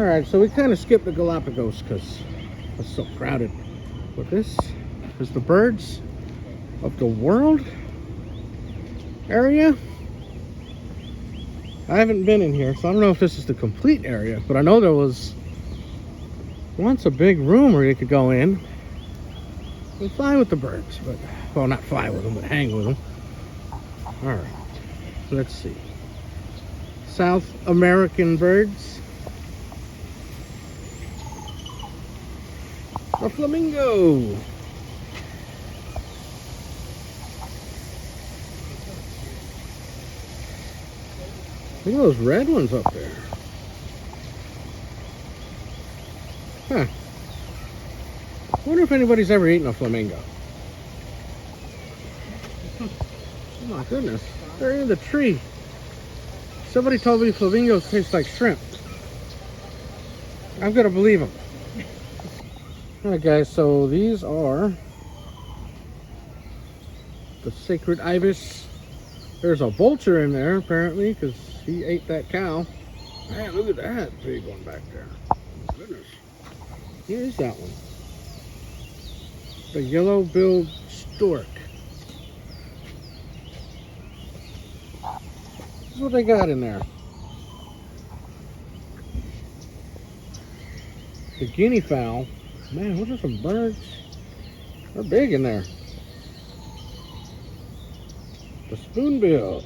Alright, so we kind of skipped the Galapagos because it's so crowded. But this is the birds of the world area. I haven't been in here, so I don't know if this is the complete area, but I know there was once a big room where you could go in and fly with the birds. But, well, not fly with them, but hang with them. Alright, let's see. South American birds. A flamingo. Look at those red ones up there. Huh. I wonder if anybody's ever eaten a flamingo. Oh my goodness. They're in the tree. Somebody told me flamingos taste like shrimp. I'm gonna believe them. Alright guys, so these are the sacred ibis. There's a vulture in there apparently because he ate that cow. Man, look at that big one back there. Oh my goodness. Here is that one. The yellow-billed stork. This is what they got in there. The guinea fowl. Man, those are some birds. They're big in there. The spoonbill.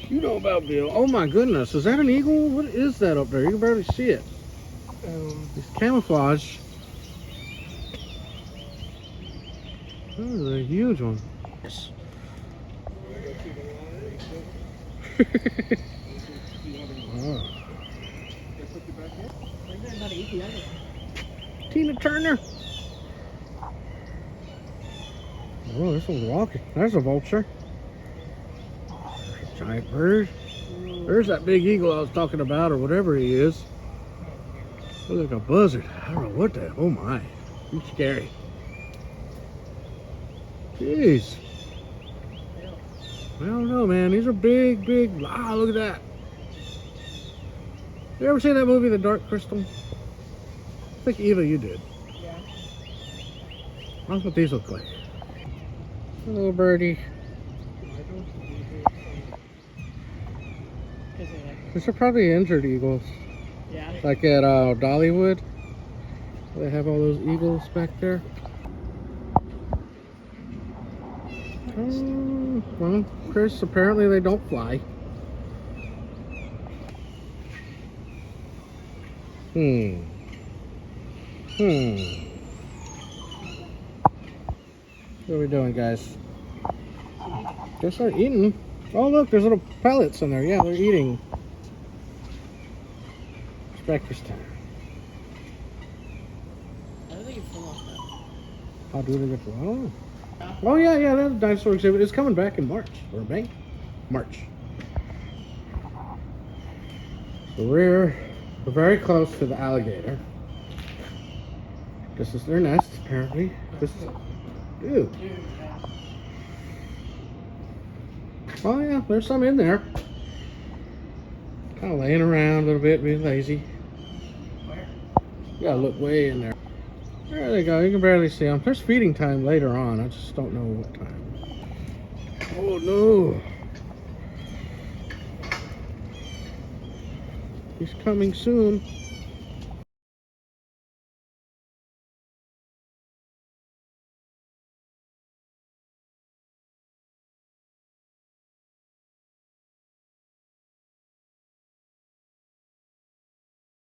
You know about Bill. Oh my goodness, is that an eagle? What is that up there? You can barely see it. It's camouflage. That is a huge one. Yes. Oh. Tina Turner. Oh, this one's walking. There's a vulture. There's a giant bird. There's that big eagle I was talking about, or whatever he is. Looks like a buzzard. I don't know what that. Oh my. He's scary. Jeez. I don't know, man. These are big, big. Wow, look at that. You ever seen that movie, The Dark Crystal? I think Eva, you did. Yeah. That's what these look like. Little birdie. These are probably injured eagles. Yeah. Like at Dollywood. They have all those eagles back there. Well, Chris, apparently they don't fly. What are we doing, guys? Guess they're eating. Oh, look, there's little pellets in there. Yeah, they're eating. It's breakfast time. I don't think it's full off though. How do they get full? Oh, yeah, yeah, that dinosaur exhibit is coming back in March. Or May? March. So we're very close to the alligator. This is their nest, apparently. This is... Ew. Oh yeah, there's some in there. Kind of laying around a little bit, being lazy. You gotta look way in there. There they go, you can barely see them. There's feeding time later on, I just don't know what time. Oh no! He's coming soon.